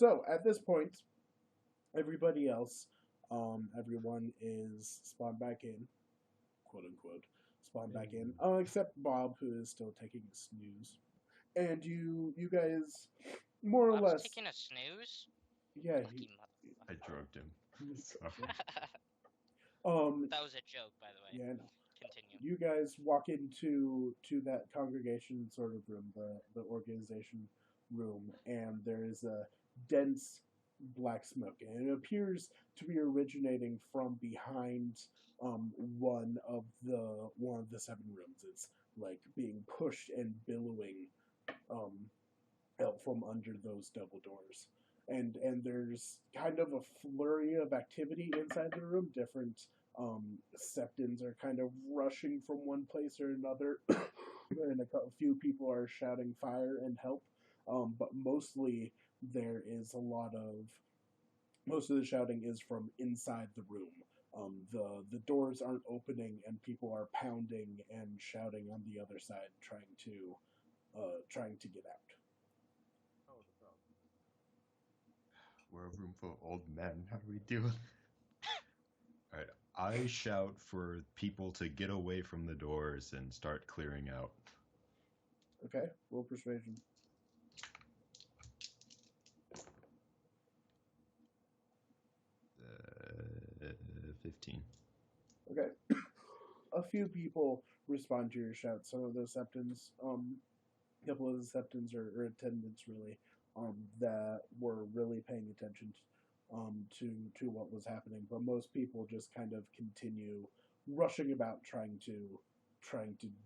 So at this point, everybody else, everyone is spawned back in, quote unquote, spawned back in, except Bob, who is still taking a snooze. And you guys, more or Bob's less, taking a snooze? yeah. Lucky I motherfucker. drugged him. Sorry. That was a joke, by the way. Yeah, I know. Continue. You guys walk into that congregation sort of room, the organization room, and there is a dense black smoke, and it appears to be originating from behind one of the seven rooms. It's like being pushed and billowing um, out from under those double doors. And there's kind of a flurry of activity inside the room. Different septons are kind of rushing from one place or another, and a few people are shouting fire and help. But mostly there is a lot of most of the shouting is from inside the room. The doors aren't opening, and people are pounding and shouting on the other side, trying to get out. We're a room full of old men. How do we do it? Alright, I shout for people to get away from the doors and start clearing out. Okay, roll persuasion. 15. Okay. A few people respond to your shout. Some of the septons, a couple of the septons or attendants really, that were really paying attention to what was happening. But most people just kind of continue rushing about trying to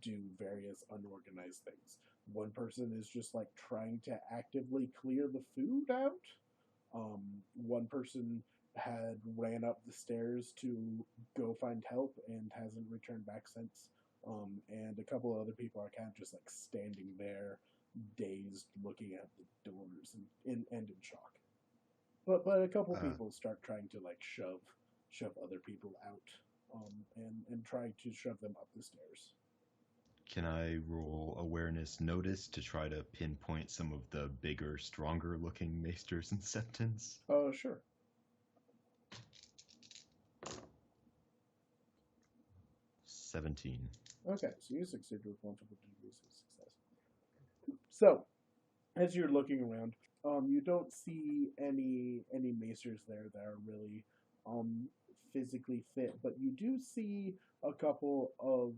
do various unorganized things. One person is just like trying to actively clear the food out. One person had ran up the stairs to go find help and hasn't returned back since. And a couple of other people are kind of just like standing there, dazed, looking at the doors and in shock. But a couple people start trying to like shove other people out, and try to shove them up the stairs. Can I roll awareness notice to try to pinpoint some of the bigger, stronger looking maesters and septons? Oh, sure. 17. Okay, so you succeed with multiple degrees of success. So, as you're looking around, you don't see any macers there that are really physically fit, but you do see a couple of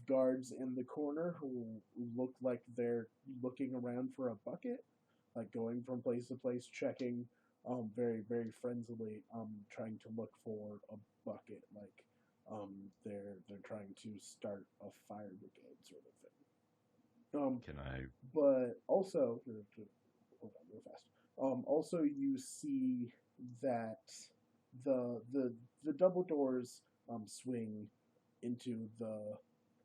guards in the corner who look like they're looking around for a bucket, like going from place to place, checking, very friendly, trying to look for a bucket, like they're trying to start a fire brigade sort of thing. Can I? But also, hold on real fast. Also, you see that the double doors swing into the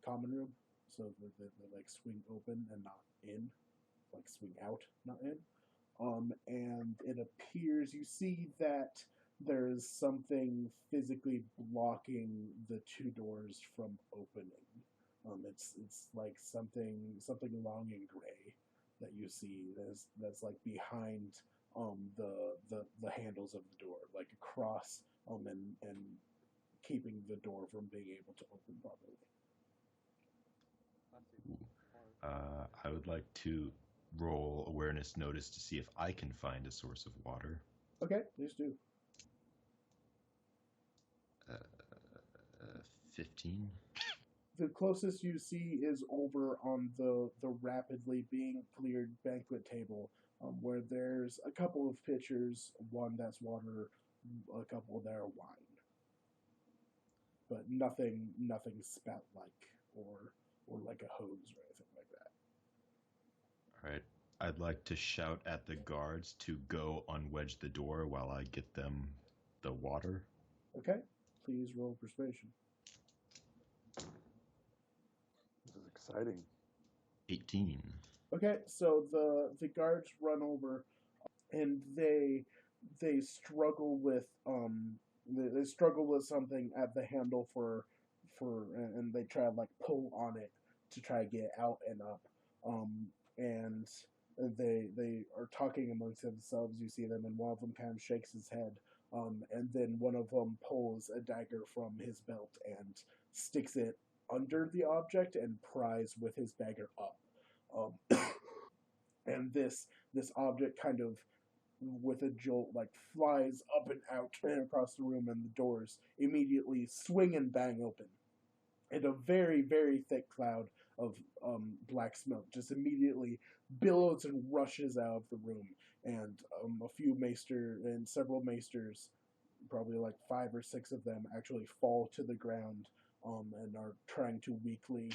common room, so they like swing open and not in, like swing out, not in. And it appears you see that there's something physically blocking the two doors from opening. It's like something long and gray that you see that's like behind the handles of the door, like across and keeping the door from being able to open properly. I would like to roll awareness notice to see if I can find a source of water. Okay, please do. 15. The closest you see is over on the rapidly being cleared banquet table, where there's a couple of pitchers, one that's water, a couple that are wine, but nothing spout like or like a hose or anything like that. All right. I'd like to shout at the guards to go unwedge the door while I get them the water. Okay, please roll persuasion. This is exciting. 18. Okay, so the guards run over, and they struggle with they struggle with something at the handle and they try to like pull on it to try to get out and up, and they are talking amongst themselves. You see them, and one of them kind of shakes his head, and then one of them pulls a dagger from his belt and sticks it under the object and pries with his dagger up. And this object kind of with a jolt like flies up and out and across the room, and the doors immediately swing and bang open, and a very, very thick cloud of black smoke just immediately billows and rushes out of the room, and a few maester and several maesters, probably like 5 or 6 of them, actually fall to the ground, and are trying to weakly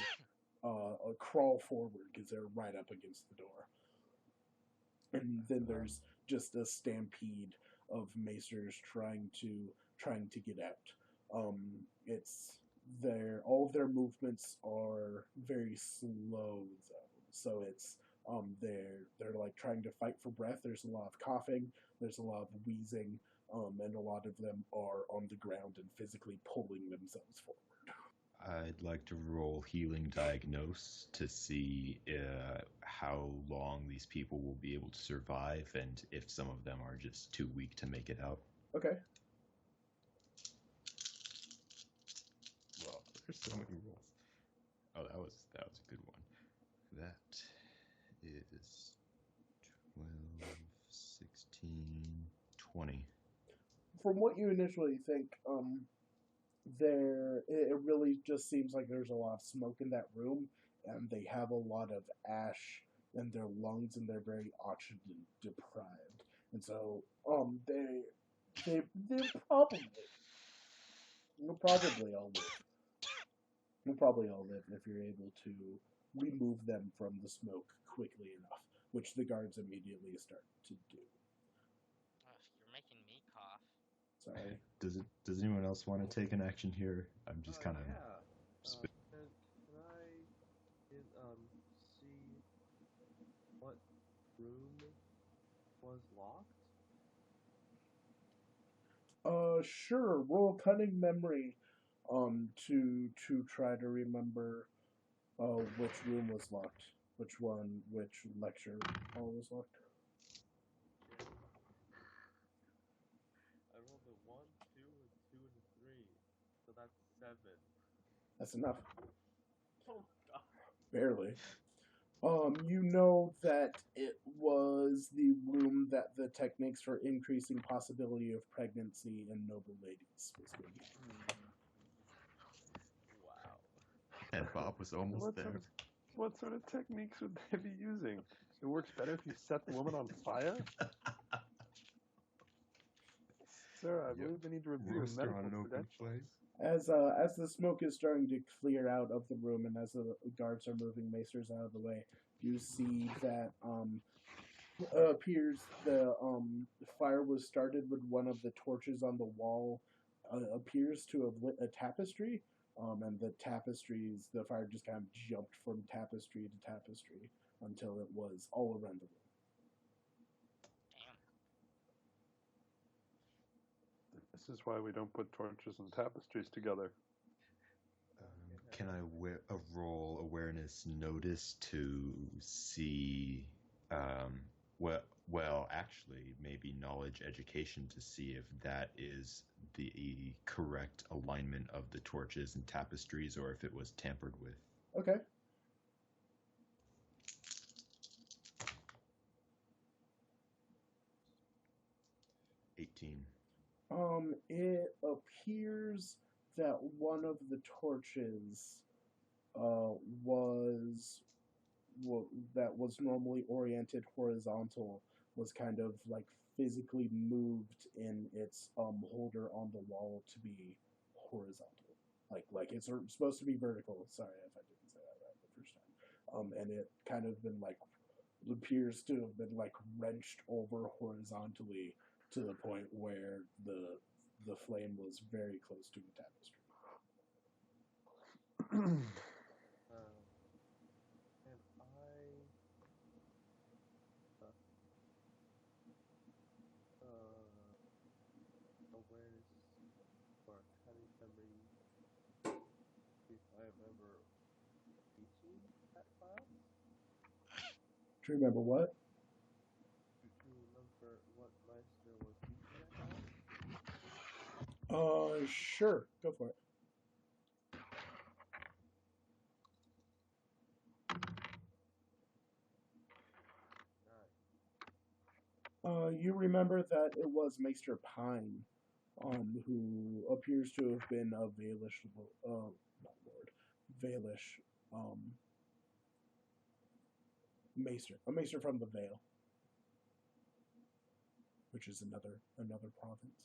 crawl forward because they're right up against the door. And then there's just a stampede of maesters trying to get out. It's all of their movements are very slow though, so it's they're like trying to fight for breath. There's a lot of coughing, there's a lot of wheezing, and a lot of them are on the ground and physically pulling themselves forward. I'd like to roll Healing Diagnose to see how long these people will be able to survive and if some of them are just too weak to make it out. Okay. Well, there's so many rolls. Oh, that was a good one. That is 12, 16, 20. From what you initially think, it really just seems like there's a lot of smoke in that room, and they have a lot of ash in their lungs, and they're very oxygen deprived, and so they you'll probably all live. You'll probably all live if you're able to remove them from the smoke quickly enough, which the guards immediately start to do. You're making me cough. Sorry. Does anyone else want to take an action here? I'm just kind of. Yeah. Can I see what room was locked? Sure. Roll cunning memory, to try to remember, which room was locked, which lecture hall was locked. I rolled a 1, 2, a 2, and a 3, so that's 7. That's enough. Oh God. Barely. You know that it was the room that the techniques for increasing possibility of pregnancy in noble ladies was going to be. Wow. And Bob was almost there. What sort of techniques would they be using? It works better if you set the woman on fire? Sir, I believe they need to review your Roaster on medical an open credentials. flame. As the smoke is starting to clear out of the room, and as the guards are moving maesters out of the way, you see that appears the fire was started with one of the torches on the wall. Appears to have lit a tapestry, and the fire just kind of jumped from tapestry to tapestry until it was all around the room. This is why we don't put torches and tapestries together. Can I roll awareness notice to see, well, actually, maybe knowledge education to see if that is the correct alignment of the torches and tapestries or if it was tampered with. Okay. It appears that one of the torches that was normally oriented horizontal was kind of like physically moved in its holder on the wall to be horizontal. Like it's supposed to be vertical. Sorry if I didn't say that right the first time. And it kind of been like appears to have been like wrenched over horizontally to the point where the flame was very close to the tapestry. Can I awareness or cunning memory if I remember teaching that class? Do you remember what? Sure. Go for it. You remember that it was Maester Pine, who appears to have been a Valish, not Lord, Valish, Maester, a Maester from the Vale, which is another province.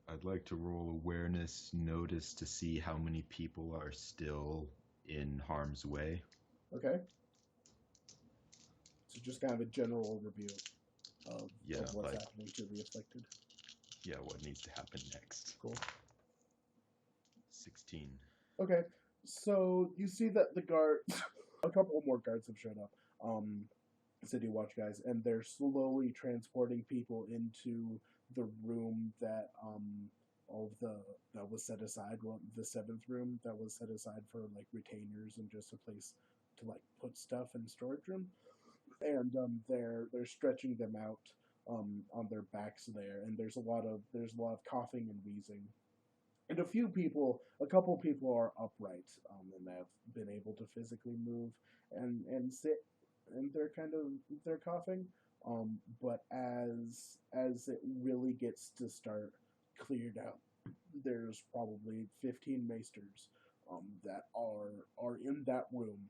I'd like to roll awareness notice to see how many people are still in harm's way. Okay. So just kind of a general overview of what's happening to the afflicted. Yeah, what needs to happen next. Cool. 16. Okay, so you see that the guards, a couple more guards have shown up, city watch guys, and they're slowly transporting people into the room that that was set aside, the 7th room that was set aside for like retainers and just a place to like put stuff in storage room, and they're stretching them out on their backs there, and there's a lot of coughing and wheezing. And a couple people are upright, and have been able to physically move and sit, and they're coughing. But as it really gets to start cleared out, there's probably 15 maesters that are in that room,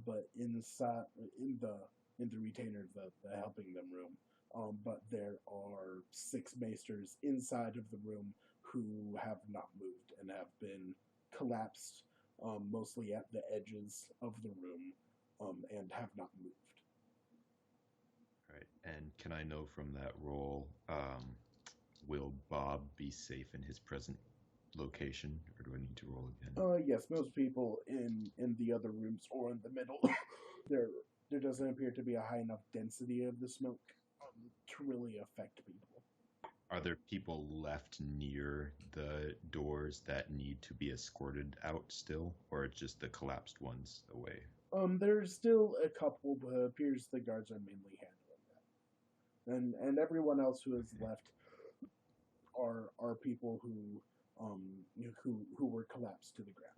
but inside in the retainer, the helping them room. But there are 6 maesters inside of the room who have not moved and have been collapsed, mostly at the edges of the room, and have not moved. Right, and can I know from that roll, will Bob be safe in his present location, or do I need to roll again? Yes, most people in the other rooms or in the middle, there doesn't appear to be a high enough density of the smoke to really affect people. Are there people left near the doors that need to be escorted out still, or just the collapsed ones away? There's still a couple, but it appears the guards are mainly handling that. And everyone else who is left are people who were collapsed to the ground.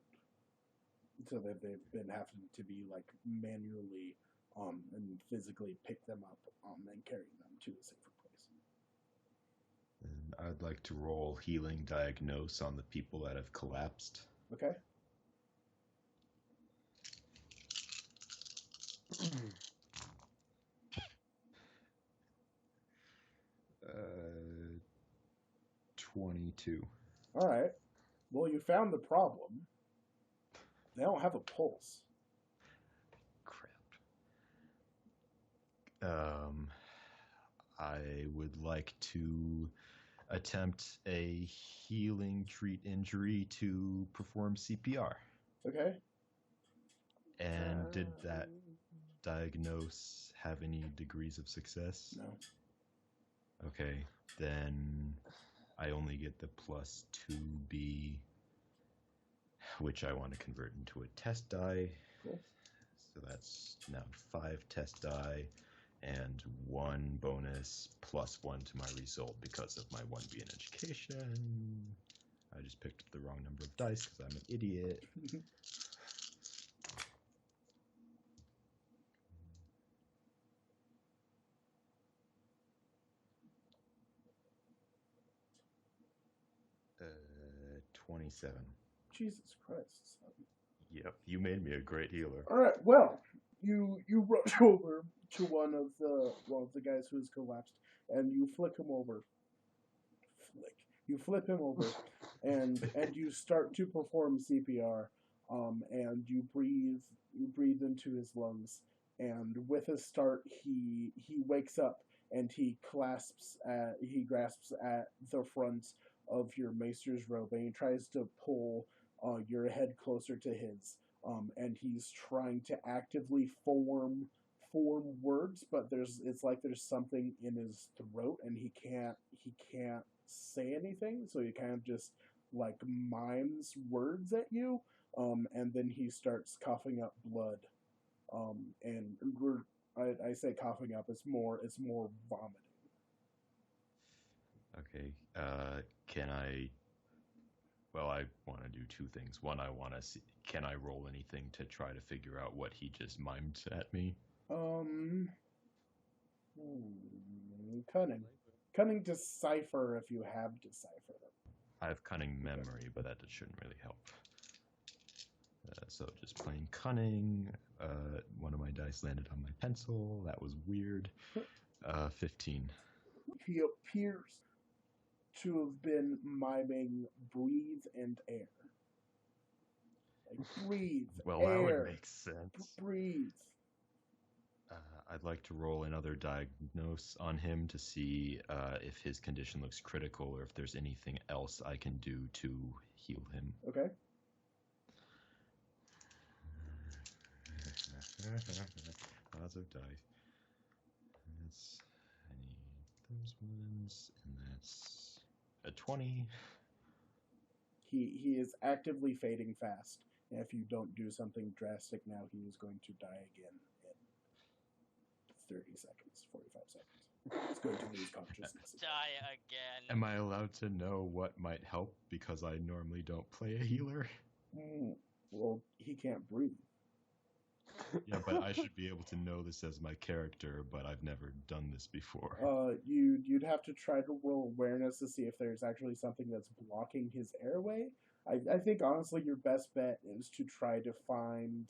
So that they've been having to be like manually and physically pick them up and carry them to a safer place. And I'd like to roll healing diagnose on the people that have collapsed. Okay. Uh, 22. All right. Well, you found the problem. They don't have a pulse. Crap. I would like to attempt a healing treat injury to perform CPR. Okay. And did that diagnose have any degrees of success? No. Okay, then I only get the plus 2B, which I want to convert into a test die. Cool. So that's now 5 test die and 1 bonus plus 1 to my result because of my 1B in education. I just picked up the wrong number of dice because I'm an idiot. Uh, 27. Jesus Christ. Son. Yep, you made me a great healer. All right. Well, you rush over to one of the guys who has collapsed, and you flick him over. You flip him over, and you start to perform CPR. And you breathe into his lungs, and with a start, he wakes up and he grasps at the front of your maester's robe, and he tries to pull your head closer to his. And he's trying to actively form words, but it's like there's something in his throat, and he can't say anything, so he kind of just like mimes words at you, and then he starts coughing up blood. And I say coughing up. It's more vomiting. Okay. Can I? Well, I want to do two things. One, I want to see. Can I roll anything to try to figure out what he just mimed at me? Cunning. Cunning decipher if you have decipher. I have cunning memory, but that shouldn't really help. So just plain cunning. One of my dice landed on my pencil. That was weird. 15. He appears to have been miming breathe and air. Like breathe, Well, air, that would make sense. breathe. I'd like to roll another diagnose on him to see if his condition looks critical or if there's anything else I can do to heal him. Okay. Lots of dice. I need those ones, and that's a 20. He is actively fading fast. And if you don't do something drastic now, he is going to die again in 30 seconds, 45 seconds. He's going to lose consciousness. Die again. Am I allowed to know what might help because I normally don't play a healer? Well, he can't breathe. Yeah, but I should be able to know this as my character, but I've never done this before. You'd have to try to roll awareness to see if there's actually something that's blocking his airway. I think, honestly, your best bet is to try to find...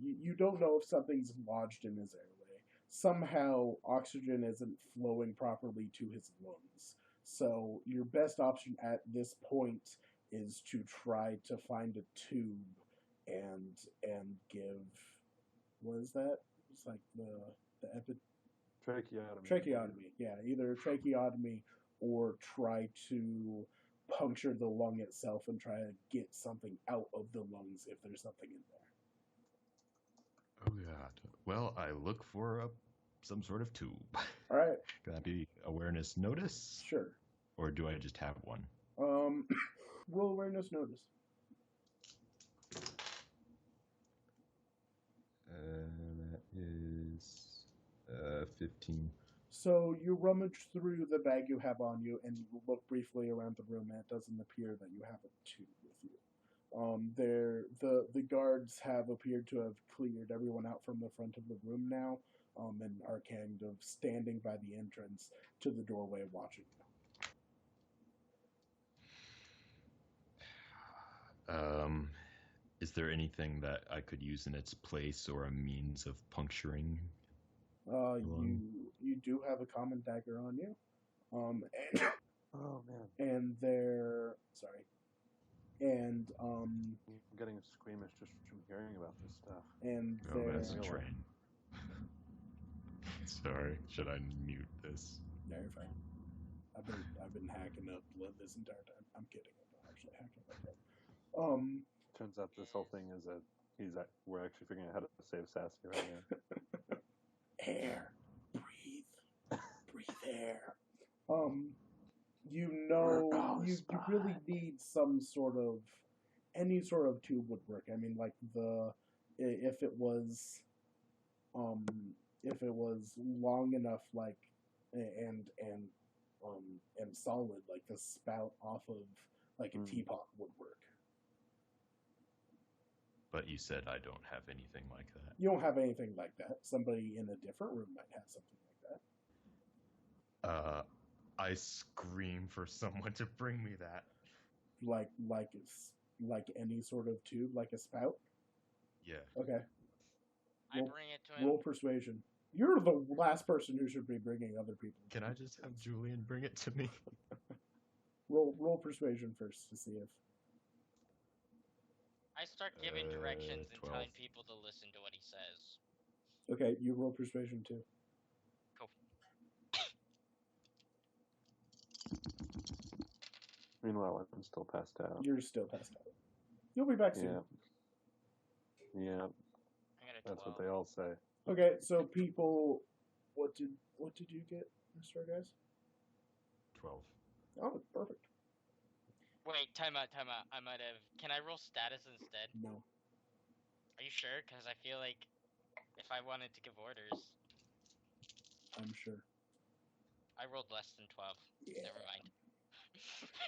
you don't know if something's lodged in his airway. Somehow, oxygen isn't flowing properly to his lungs. So, your best option at this point is to try to find a tube and give... What is that? It's like the Tracheotomy. tracheotomy. Yeah, either tracheotomy or try to puncture the lung itself and try to get something out of the lungs if there's something in there. Oh, God. Well, I look for some sort of tube. All right. Can that be awareness notice? Sure. Or do I just have one? Roll awareness notice. That is 15. So you rummage through the bag you have on you, and you look briefly around the room, and it doesn't appear that you have a tube with you. The guards have appeared to have cleared everyone out from the front of the room now, and are kind of standing by the entrance to the doorway watching you. Is there anything that I could use in its place or a means of puncturing? You do have a common dagger on you. And, Oh man. and they're sorry. And I'm getting squeamish just from hearing about this stuff. and Oh, they're that's a train. Sorry, should I mute this? No, you're fine. I've been hacking up this entire time. I'm kidding. I'm not actually hacking up. Turns out this whole thing is we're actually figuring out how to save Sassy right now. Air, breathe air. You really need any sort of tube would work. I mean, like if it was long enough, like and solid, like the spout off of like a teapot would work. But you said I don't have anything like that. You don't have anything like that. Somebody in a different room might have something like that. I scream for someone to bring me that. Like any sort of tube, like a spout. Yeah. Okay. I bring it to him. Roll persuasion. You're the last person who should be bringing other people. Can I just have Julian bring it to me? Roll persuasion first to see if. I start giving directions and 12. telling people to listen to what he says. Okay, you roll persuasion too. Cool. Meanwhile, I'm still passed out. You're still passed out. You'll be back soon. Yeah. I got a 12. That's what they all say. Okay, so people, what did you get, Mr. Guys? 12. Oh, perfect. Wait, time out. I might have... Can I roll status instead? No. Are you sure? Because I feel like if I wanted to give orders. I'm sure. I rolled less than 12. Yeah. Never mind.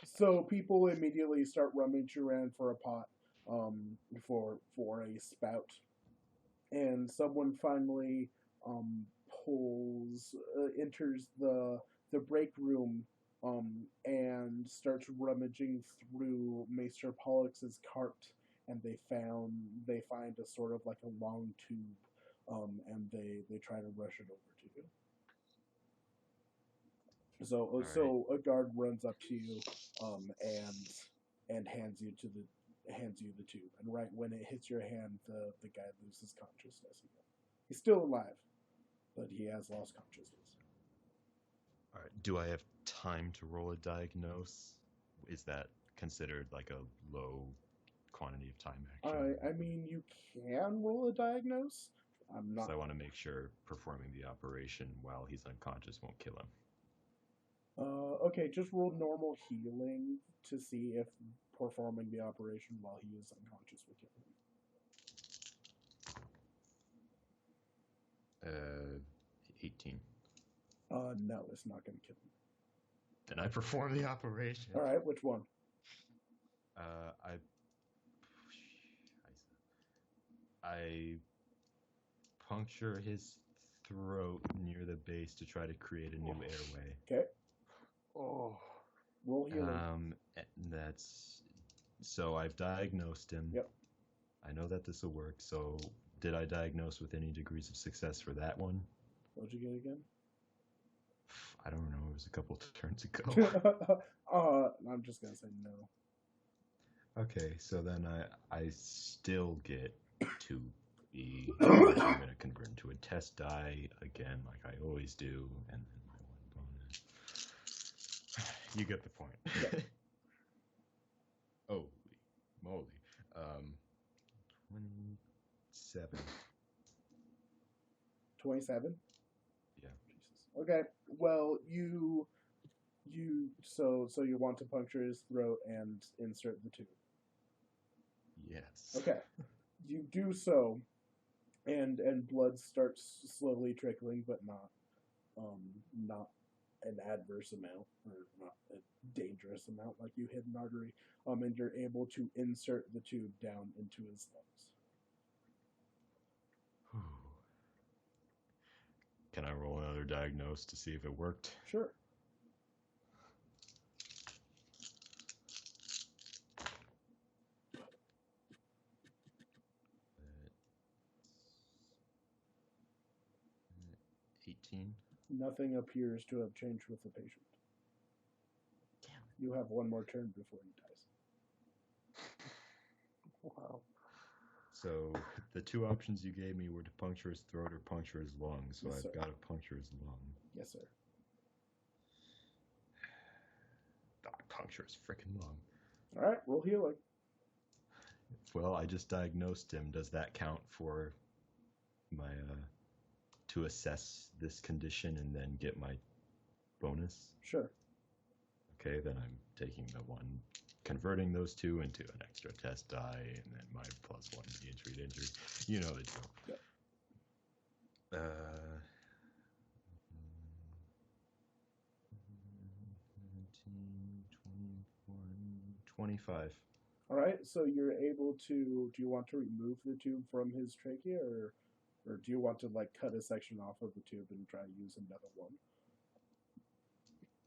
So people immediately start rummaging around for a pot, for a spout, and someone finally enters the break room, and starts rummaging through Maester Pollux' cart, and they find a sort of like a long tube, and they try to rush it over to you. So a guard runs up to you, and hands you the tube, and right when it hits your hand, the guy loses consciousness again. He's still alive, but he has lost consciousness. All right. Do I have time to roll a diagnose? Is that considered like a low quantity of time action? I mean, you can roll a diagnose. I'm not. So I want to make sure performing the operation while he's unconscious won't kill him. Okay, just roll normal healing to see if performing the operation while he is unconscious will kill him. 18. No, it's not going to kill him. Then I perform the operation. All right, which one? I puncture his throat near the base to try to create a new airway. Okay. Oh. Roll healing. So I've diagnosed him. Yep. I know that this will work. So did I diagnose with any degrees of success for that one? What'd you get again? I don't know. It was a couple turns ago. I'm just gonna say no. Okay, so then I still get 2E. I'm going to convert into a test die again, like I always do, and then my one bonus. You get the point. Yeah. Holy moly. 27. 27? Yeah. Jesus. Okay. Well, so you want to puncture his throat and insert the tube. Yes. Okay. You do so, and blood starts slowly trickling, but not an adverse amount, or not a dangerous amount like you hit an artery. And you're able to insert the tube down into his lungs. Can I roll another diagnose to see if it worked? Sure. That's 18. Nothing appears to have changed with the patient. Damn. You have one more turn before he dies. Wow. So the two options you gave me were to puncture his throat or puncture his lung. So Yes, I've sir. got to puncture his lung. Yes, sir. Puncture his freaking lung. All right, roll healing. Well, I just diagnosed him. Does that count for my to assess this condition and then get my bonus? Sure. Okay, then I'm taking the one, converting those two into an extra test die, and then my +1 injury to injury. You know the drill. Yep. 25. All right, so you're able to. Do you want to remove the tube from his trachea, or do you want to like cut a section off of the tube and try to use another one?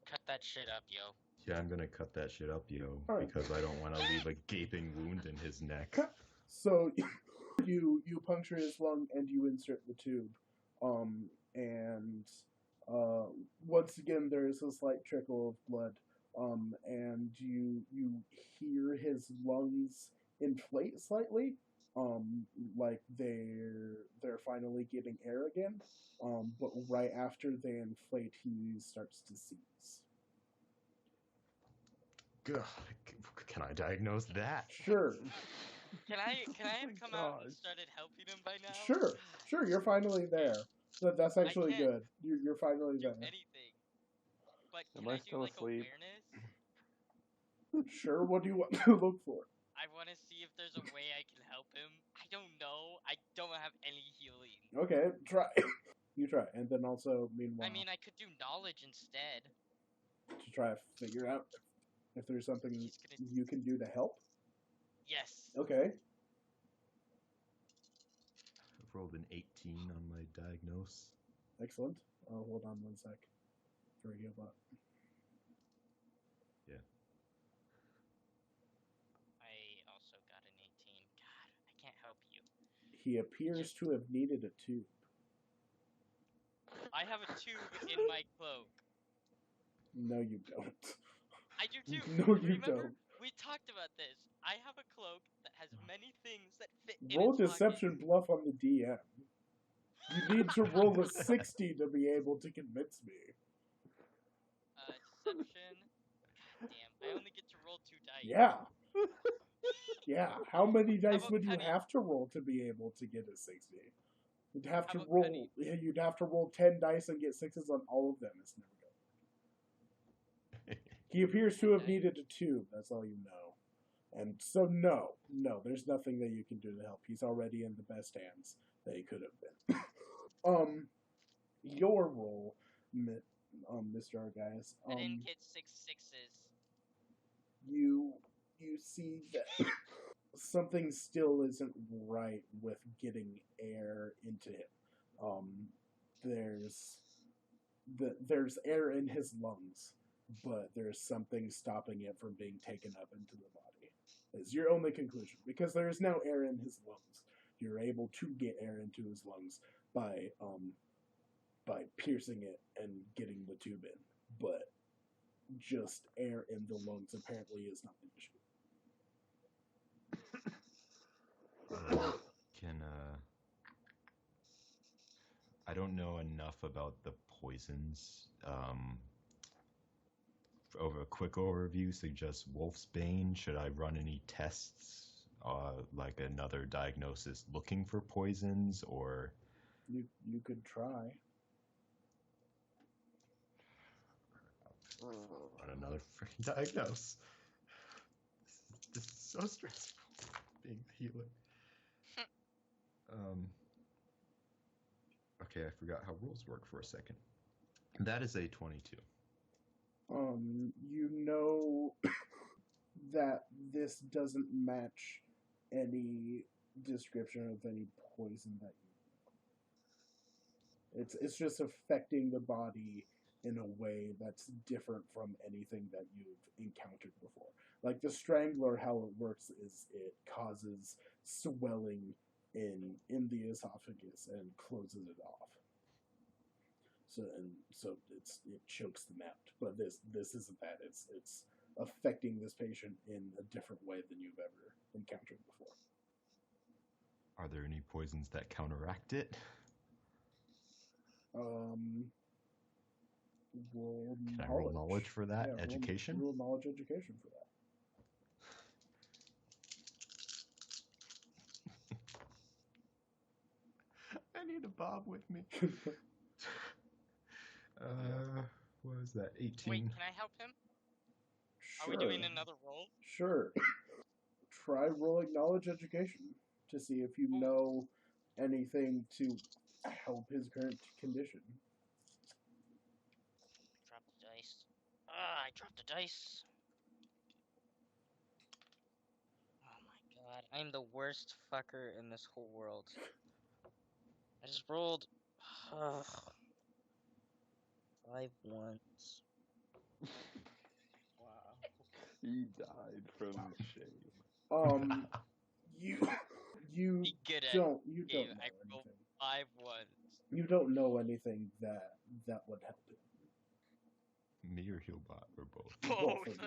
Cut that shit up, yo. Yeah, I'm gonna cut that shit up, yo, All right. because I don't want to leave a gaping wound in his neck. So you puncture his lung and you insert the tube, and once again there is a slight trickle of blood, and you hear his lungs inflate slightly, like they're finally getting air again, but right after they inflate, he starts to seize. God, can I diagnose that? Sure. Can I have come out and Gosh. started helping him by now? Sure, you're finally there. That's actually can't good. You're finally do there. anything. But Am can I I do still like asleep? awareness? Sure, what do you want to look for? I want to see if there's a way I can help him. I don't know. I don't have any healing. Okay, try. You try, and then also meanwhile, I mean, I could do knowledge instead. to try to figure out if there's something He's gonna. you can do to help. Yes. Okay. I've rolled an 18 on my diagnose. Excellent. Oh, hold on one sec. For a heal bot. Yeah. I also got an 18. God, I can't help you. He appears to have needed a tube. I have a tube in my cloak. No, you don't. I do too. No, you Remember, don't. we talked about this. I have a cloak that has many things that fit in Roll its deception bluff on the DM. You need to roll a 60 to be able to convince me. Deception. God damn, I only get to roll 2 dice. Yeah. Yeah. How many dice about would you penny? have to roll to be able to get a 60? You'd have How to about roll. penny? Yeah, you'd have to roll 10 dice and get 6s on all of them. It's never good. He appears to have needed a tube. That's all you know. And so no, there's nothing that you can do to help. He's already in the best hands that he could have been. Your role, Mr. Argaius. I didn't get 6 6s. You see that something still isn't right with getting air into him. There's air in his lungs, but there's something stopping it from being taken up into the body. Is your only conclusion, because there is now air in his lungs. You're able to get air into his lungs by piercing it and getting the tube in, but just air in the lungs apparently is not the issue. I don't know enough about the poisons. Over a quick overview suggests Wolf's Bane. Should I run any tests, like another diagnosis looking for poisons, or? You could try. On another freaking diagnose. This is so stressful, being the healer. Okay, I forgot how rules work for a second. That is a 22. You know that this doesn't match any description of any poison that you. It's just affecting the body in a way that's different from anything that you've encountered before. Like the Strangler, how it works is it causes swelling in the esophagus and closes it off. So it chokes them out. But this isn't that. It's affecting this patient in a different way than you've ever encountered before. Are there any poisons that counteract it? Can I roll knowledge for that? Yeah, education? Roll knowledge education for that. I need a Bob with me. What was that? 18. Wait, can I help him? Sure. Are we doing another roll? Sure. Try rolling knowledge education to see if you know anything to help his current condition. Drop the dice. I dropped the dice. Oh my god, I'm the worst fucker in this whole world. I just rolled 5 ones. Wow. He died from shame. You Be good at don't game. know I rolled anything. 5 ones. You don't know anything that would help him. Me or Healbot or both? Both of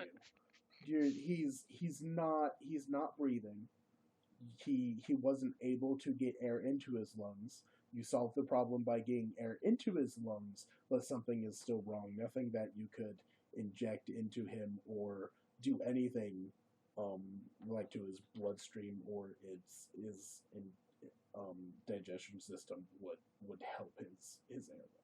you. He's not breathing. He wasn't able to get air into his lungs. You solved the problem by getting air into his lungs, but something is still wrong. Nothing that you could inject into him or do anything like to his bloodstream or his digestion system would help his airway.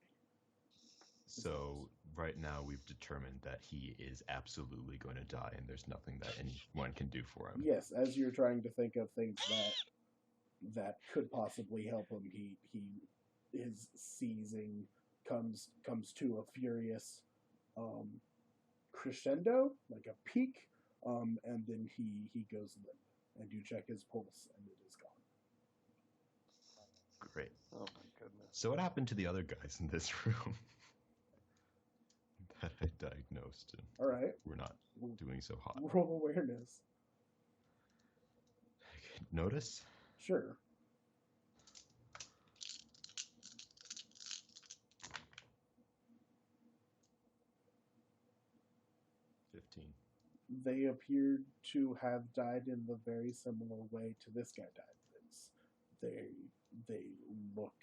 So right now we've determined that he is absolutely going to die, and there's nothing that anyone can do for him. Yes, as you're trying to think of things that that could possibly help him. His seizing comes to a furious crescendo, like a peak, and then he goes limp. And you check his pulse, and it is gone. Great. Oh my goodness. So what happened to the other guys in this room that I diagnosed? And All right, we're not doing so hot. roll awareness. Notice? Sure. They appeared to have died in the very similar way to this guy died. They look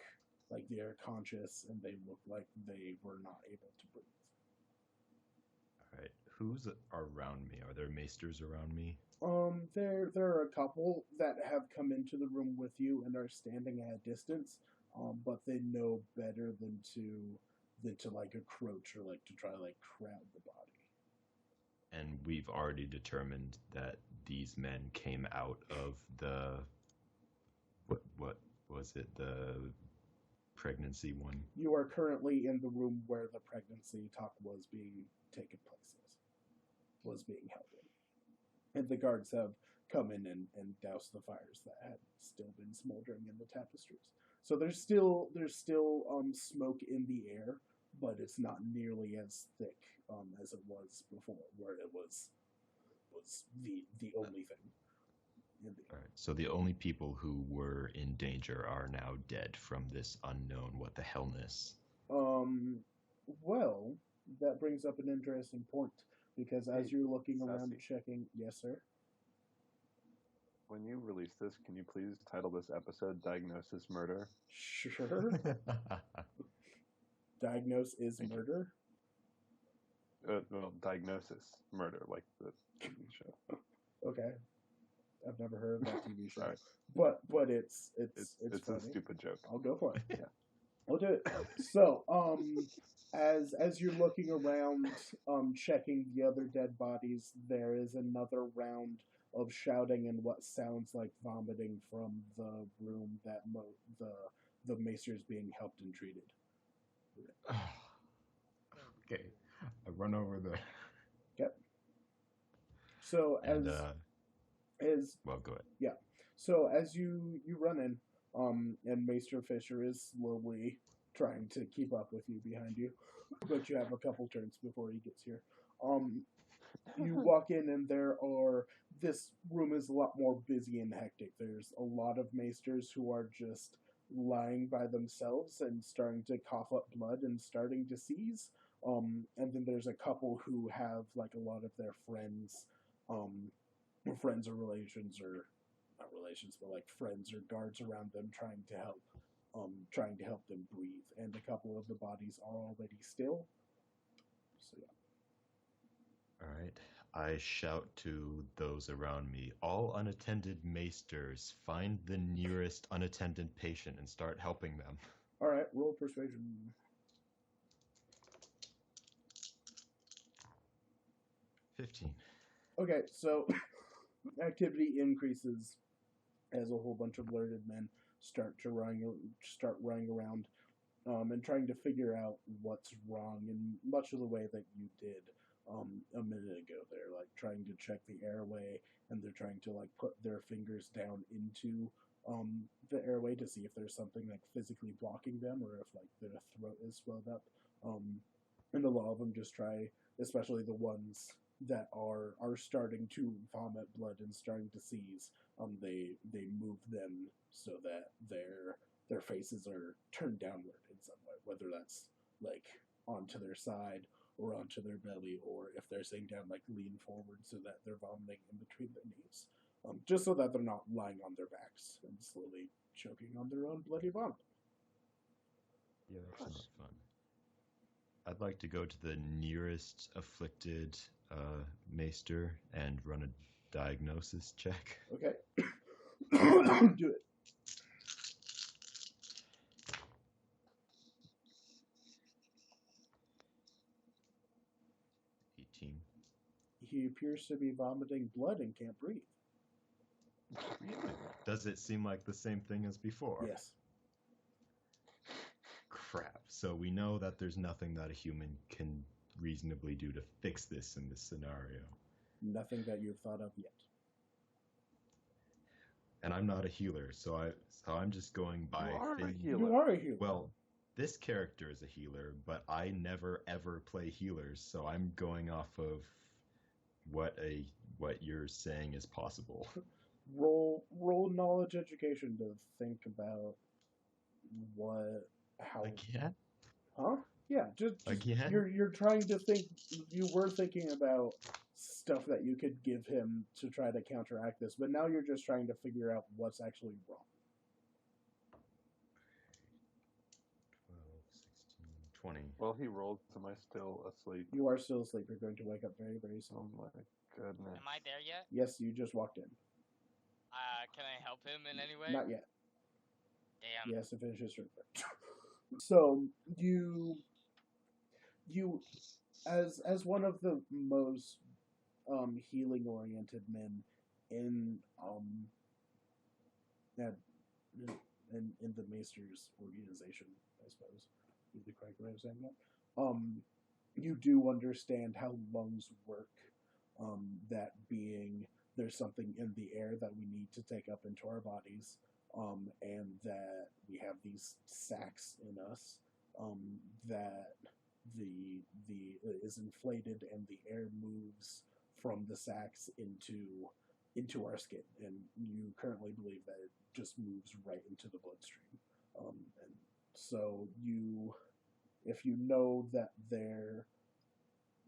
like they are conscious, and they look like they were not able to breathe. All right. Who's around me? Are there maesters around me? There are a couple that have come into the room with you and are standing at a distance. But they know better than to like approach or like to try to like crowd the body. And we've already determined that these men came out of the what was it, the pregnancy one? You are currently in the room where the pregnancy talk was being taken was being held in. And the guards have come in and doused the fires that had still been smoldering in the tapestries. So there's still smoke in the air, but it's not nearly as thick as it was before, where it was the only thing in the air. All right. So the only people who were in danger are now dead from this unknown what the hellness. Well, that brings up an interesting point, because as you're looking around Sassy. checking, yes, sir. When you release this, can you please title this episode Diagnosis Murder? Sure. Diagnose is Thank you. murder. Well, Diagnosis Murder, like the TV show. Okay, I've never heard of that TV show, Sorry. but it's It's funny. a stupid joke. I'll go for it. Yeah. I'll do it. So, as you're looking around, checking the other dead bodies, there is another round of shouting and what sounds like vomiting from the room that the maester is being helped and treated. Okay. I run over there. Yep. So And as well, go ahead. yeah, so as you run in, and Maester Fisher is slowly trying to keep up with you behind you, but you have a couple turns before he gets here. You walk in, and this room is a lot more busy and hectic. There's a lot of maesters who are just lying by themselves and starting to cough up blood and starting to seize. And then there's a couple who have like a lot of their friends or relations, or not relations, but like friends or guards around them trying to help them breathe. And a couple of the bodies are already still. So yeah. All right. I shout to those around me, all unattended maesters, find the nearest unattended patient and start helping them. All right, roll persuasion. 15. Okay, so activity increases as a whole bunch of alerted men start running around and trying to figure out what's wrong in much of the way that you did a minute ago. They're like trying to check the airway, and they're trying to like put their fingers down into the airway to see if there's something like physically blocking them, or if like their throat is swelled up. And a lot of them just try, especially the ones that are starting to vomit blood and starting to seize. They move them so that their faces are turned downward in some way, whether that's like onto their side or onto their belly, or if they're sitting down, like lean forward so that they're vomiting in between their knees, just so that they're not lying on their backs and slowly choking on their own bloody vomit. Yeah, that sounds fun. I'd like to go to the nearest afflicted maester and run a diagnosis check. Okay. Do it. He appears to be vomiting blood and can't breathe. Does it seem like the same thing as before? Yes. Crap. So we know that there's nothing that a human can reasonably do to fix this in this scenario. Nothing that you've thought of yet. And I'm not a healer, so I'm just going by You are a things. healer. You are a healer. Well, this character is a healer, but I never ever play healers, so I'm going off of what you're saying is possible. Roll knowledge education to think about how. Again? Huh? Yeah, just Again? you're trying to think. You were thinking about stuff that you could give him to try to counteract this, but now you're just trying to figure out what's actually wrong. 12, 16, 20. Well, he rolled. Am I still asleep? You are still asleep. You're going to wake up very, very soon. Oh my goodness. Am I there yet? Yes, you just walked in. Can I help him in any way? Not yet. Damn. He has to finish his turn first. So you as one of the most healing oriented men in in the Maester's organization, I suppose is the correct way of saying that. You do understand how lungs work. That being there's something in the air that we need to take up into our bodies. And that we have these sacs in us that the is inflated and the air moves from the sacs into our skin, and you currently believe that it just moves right into the bloodstream. And so if you know that there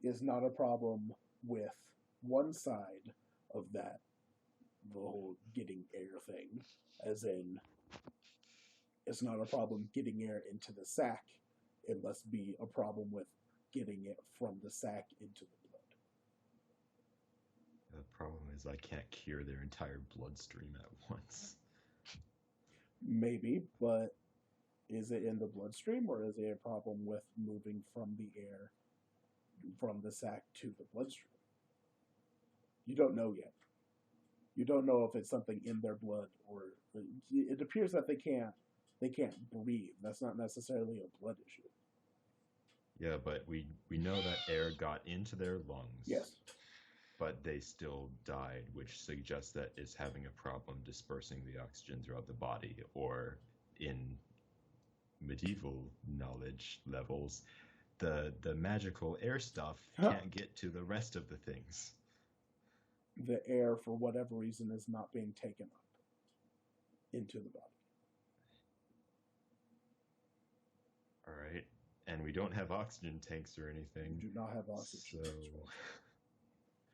is not a problem with one side of that, the whole getting air thing, as in it's not a problem getting air into the sac, it must be a problem with getting it from the sac into the blood. The problem is I can't cure their entire bloodstream at once. Maybe, but is it in the bloodstream, or is it a problem with moving from the air from the sac to the bloodstream? You don't know yet. You don't know if it's something in their blood, or it appears that they can't breathe. That's not necessarily a blood issue. Yeah, but we know that air got into their lungs. Yes. But they still died, which suggests that it's having a problem dispersing the oxygen throughout the body, or in medieval knowledge levels, the magical air stuff can't get to the rest of the things. The air, for whatever reason, is not being taken up into the body. All right. And we don't have oxygen tanks or anything. You do not have oxygen. So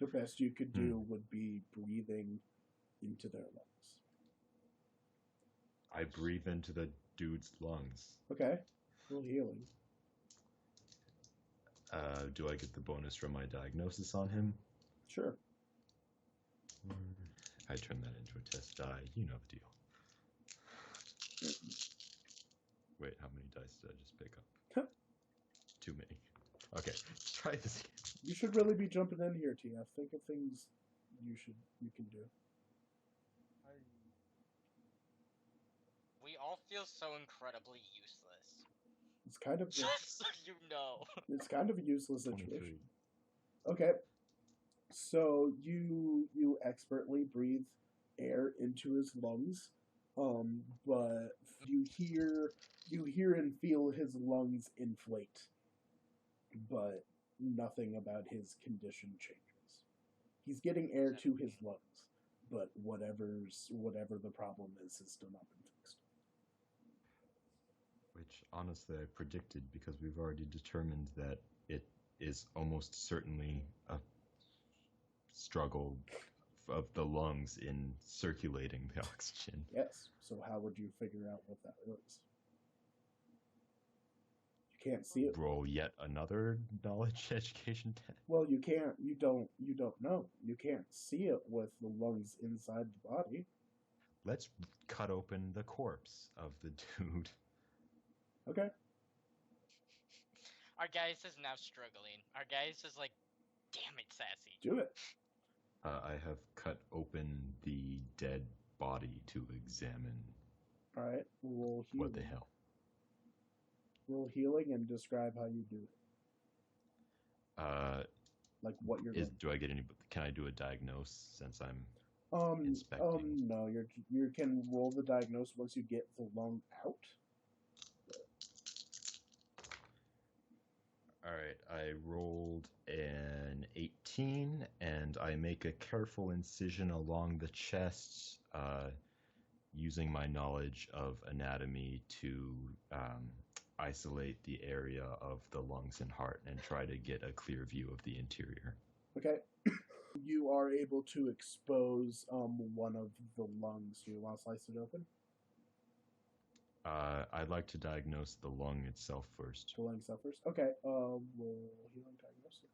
the best you could do would be breathing into their lungs. I breathe into the dude's lungs. Okay. Full healing. Do I get the bonus from my diagnosis on him? Sure. I turn that into a test die. You know the deal. Wait, how many dice did I just pick up? Too many. Okay, try this again. You should really be jumping in here, TF. Think of things you can do. We all feel so incredibly useless. It's kind of Just so you know. it's kind of a useless situation. 23. Okay. So you expertly breathe air into his lungs, but you hear and feel his lungs inflate, but nothing about his condition changes. He's getting air to his lungs, but whatever the problem is still not been fixed. Which, honestly, I predicted, because we've already determined that it is almost certainly a struggle of the lungs in circulating the oxygen. Yes. So how would you figure out what that is? You can't see it. Roll yet another knowledge education test. Well, you can't. You don't know. You can't see it with the lungs inside the body. Let's cut open the corpse of the dude. Okay. Our guys is now struggling. Our guys is like, damn it, Sassy. Do it. I have cut open the dead body to examine All right, roll healing. what the hell. Roll healing and describe how you do it. Like what you're doing. Do I get any? Can I do a diagnose since I'm inspecting? No, you can roll the diagnose once you get the lung out. All right, I rolled an 18, and I make a careful incision along the chest, using my knowledge of anatomy to isolate the area of the lungs and heart and try to get a clear view of the interior. Okay. You are able to expose one of the lungs. Do you want to slice it open? I'd like to diagnose the lung itself first. The lung itself first? Okay. Roll healing diagnosis.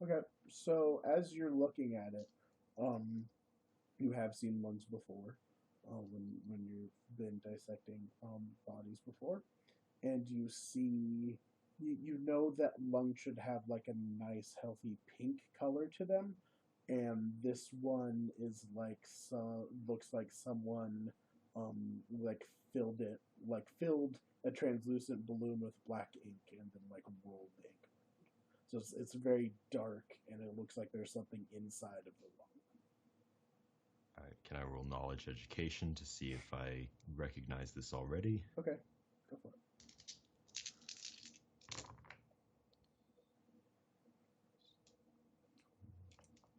Okay, so as you're looking at it, you have seen lungs before, when you've been dissecting bodies before, and you see, you know that lungs should have like a nice healthy pink color to them, and this one is like looks like someone filled a translucent balloon with black ink and then like rolled ink. So it's very dark, and it looks like there's something inside of the lung. All right, can I roll knowledge education to see if I recognize this already? Okay, go for it.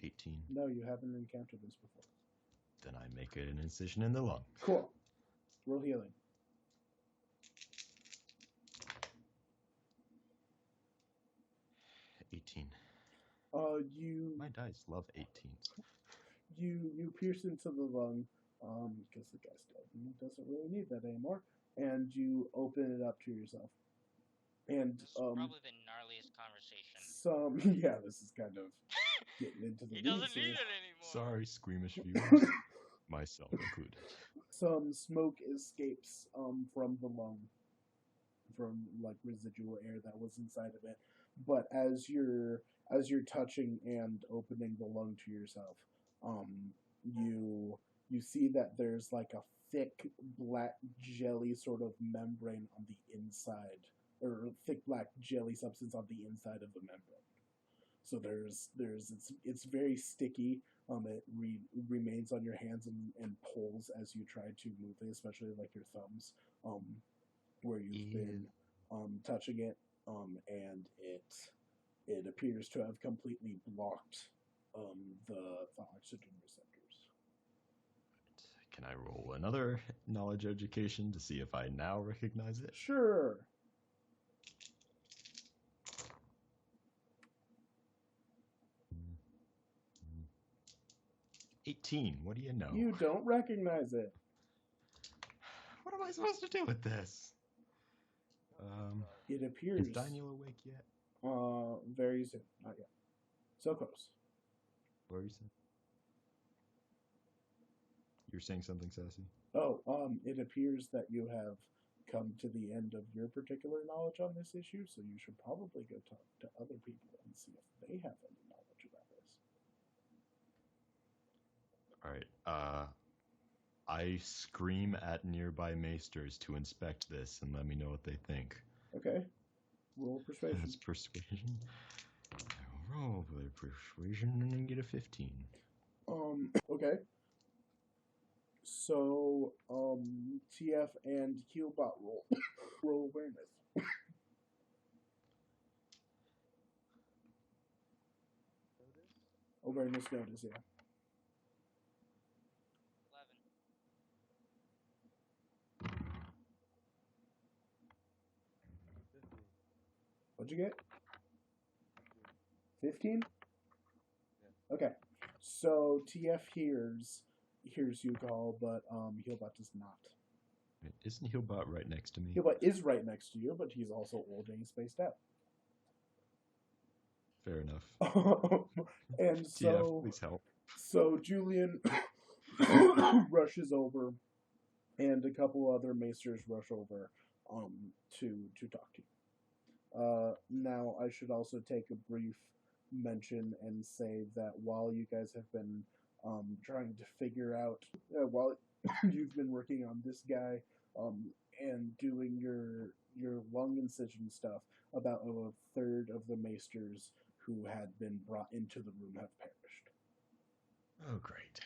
18. No, you haven't encountered this before. Then I make an incision in the lung. Cool. Roll healing. 18. My dice love 18s. You pierce into the lung, because the guy's dead and doesn't really need that anymore, and you open it up to yourself. And This is probably the gnarliest conversation. Yeah, this is kind of getting into the He doesn't weeds here. need it anymore. Sorry, squeamish viewers, myself included. Some smoke escapes from the lung, from like residual air that was inside of it. But as you're touching and opening the lung to yourself, you see that there's like a thick black jelly sort of membrane on the inside, or thick black jelly substance on the inside of the membrane. So it's very sticky. It remains on your hands and pulls as you try to move it, especially like your thumbs, where you've been touching it, and it appears to have completely blocked the oxygen receptors. Can I roll another knowledge education to see if I now recognize it? Sure. 18. What do you know? You don't recognize it. What am I supposed to do with this? It appears. Is Daniel awake yet? Very soon. Not yet. So close. What are you saying? You're saying something, Sassy? Oh, it appears that you have come to the end of your particular knowledge on this issue, so you should probably go talk to other people and see if they have any knowledge about this. Alright, I scream at nearby Maesters to inspect this and let me know what they think. Okay. Roll persuasion. That's persuasion. I roll for persuasion and then get a 15. Okay. So, TF and Healbot roll awareness. Awareness notice, yeah. 11. What'd you get? 15? Okay. So TF hears you call, but Healbot does not. Isn't Healbot right next to me? Healbot is right next to you, but he's also old and he's spaced out. Fair enough. And so, TF, please help. So Julian rushes over, and a couple other maesters rush over to talk to you. Now, I should also take a brief mention and say that while you guys have been trying to figure out, while you've been working on this guy and doing your lung incision stuff, about a third of the maesters who had been brought into the room have perished. Oh, great.